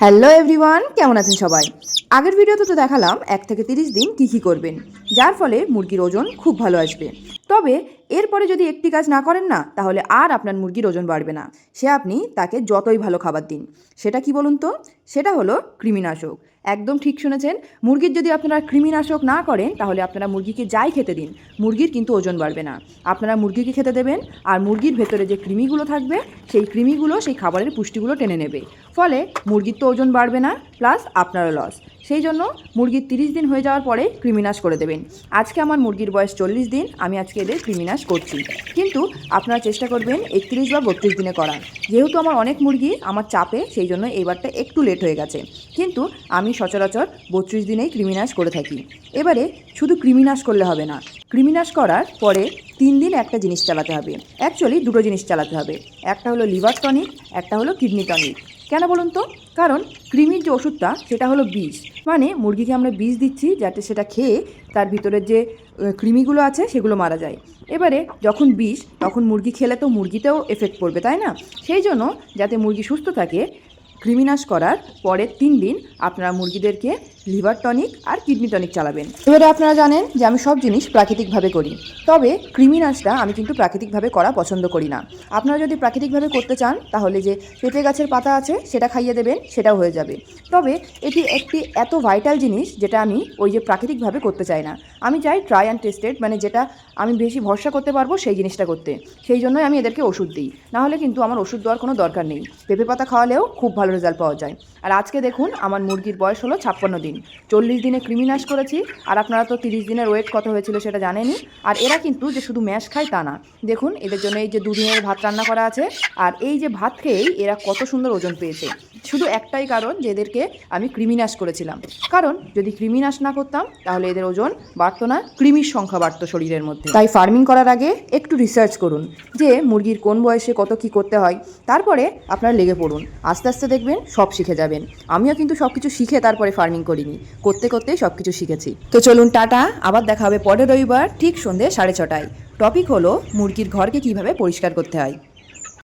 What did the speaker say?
Hello everyone, কেমন আছেন সবাই? আগের ভিডিওতে তো দেখালাম 1 থেকে 30 দিন কী করবেন, যার ফলে মুরগির ওজন খুব ভালো আসবে। তবে এরপরে যদি একটি কাজ না করেন না, তাহলে আর আপনার মুরগির ওজন বাড়বে না। সে আপনি তাকে যতই ভালো খাবার দিন। সেটা কি বলুন তো? সেটা হলো কৃমিনাশক। একদম ঠিক শুনেছেন। মুরগির যদি আপনারা কৃমিনাশক না করেন, তাহলে আপনারা মুরগিকে যাই খেতে দিন, মুরগির কিন্তু ওজন বাড়বে না। আপনারা মুরগিকে খেতে দেবেন, আর মুরগির ভেতরে যে কৃমিগুলো থাকবে, সেই কৃমিগুলো সেই খাবারের পুষ্টিগুলো টেনে নেবে। ফলে মুরগির তো ওজন বাড়বে না, প্লাস আপনারও লস। সেই জন্য মুরগির 30 দিন হয়ে যাওয়ার পরে কৃমিনাশ করে দেবেন। আজকে আমার মুরগির বয়স 40 দিন, আমি আজকে এদের কৃমিনাশ করছি। কিন্তু আপনারা চেষ্টা করবেন 31 বা 32 দিনে করার। যেহেতু আমার অনেক মুরগি, আমার চাপে, সেই জন্য এইবারটা একটু লেট হয়ে গেছে। কিন্তু আমি সচরাচর 32 দিনেই কৃমিনাশ করে থাকি। এবারে শুধু কৃমিনাশ করলে হবে না, কৃমিনাশ করার পরে 3 দিন একটা জিনিস চালাতে হবে। অ্যাকচুয়ালি দুটো জিনিস চালাতে হবে। একটা হলো লিভার টনিক, একটা হলো কিডনি টনিক। কেন বলুন তো? কারণ কৃমির যে ওষুধটা, সেটা হলো বিষ। মানে মুরগিকে আমরা বিষ দিচ্ছি যাতে সেটা খেয়ে তার ভিতরের যে কৃমিগুলো আছে সেগুলো মারা যায়। এবারে যখন বিষ, তখন মুরগি খেলে তো মুরগিতেও এফেক্ট পড়বে, তাই না? সেই জন্য যাতে মুরগি সুস্থ থাকে, কৃমিনাশ করার পরের 3 দিন আপনারা মুরগিদেরকে লিভার টনিক আর কিডনি টনিক চালাবেন। এবারে আপনারা জানেন যে আমি সব জিনিস প্রাকৃতিকভাবে করি, তবে কৃমিনাশটা আমি কিন্তু প্রাকৃতিকভাবে করা পছন্দ করি না। আপনারা যদি প্রাকৃতিকভাবে করতে চান, তাহলে যে পেঁপে গাছের পাতা আছে সেটা খাইয়ে দেবেন, সেটাও হয়ে যাবে। তবে এটি একটি এত ভাইটাল জিনিস যেটা আমি ওই যে প্রাকৃতিকভাবে করতে চাই না। আমি চাই ট্রাই অ্যান্ড টেস্টেড, মানে যেটা আমি বেশি ভরসা করতে পারবো সেই জিনিসটা করতে। সেই জন্যই আমি এদেরকে ওষুধ দিই। নাহলে কিন্তু আমার ওষুধ দেওয়ার কোনো দরকার নেই। পেঁপে পাতা খাওয়ালেও খুব ভালো রেজাল্ট পাওয়া যায়। আর আজকে দেখুন, আমার মুরগির বয়স হলো 56 দিন। 40 দিনে কৃমিনাশ করেছি, আর আপনারা তো 30 দিনের ওয়েট কত হয়েছিল সেটা জানেনই। আর এরা কিন্তু যে শুধু ম্যাশ খায় তা না। দেখুন, এদের জন্য এই যে 2 দিনের ভাত রান্না করা আছে, আর এই যে ভাত খেয়েই এরা কত সুন্দর ওজন পেয়েছে। শুধু একটাই কারণ যে এদেরকে আমি কৃমিনাশ করেছিলাম। কারণ যদি কৃমিনাশ না করতাম, তাহলে এদের ওজন বাড়তো না, কৃমির সংখ্যা বাড়তো শরীরের মধ্যে। তাই ফার্মিং করার আগে একটু রিসার্চ করুন যে মুরগির কোন বয়সে কত কী করতে হয়, তারপরে আপনারা লেগে পড়ুন। আস্তে আস্তে দেখবেন সব শিখে যাবেন। আমিও কিন্তু সব কিছু শিখে তারপরে ফার্মিং করিনি, করতে করতেই সব কিছু শিখেছি। তো চলুন, টাটা। আবার দেখা হবে পরের রবিবার ঠিক সন্ধ্যে 6:30টায়। টপিক হলো মুরগির ঘরকে কিভাবে পরিষ্কার করতে হয়।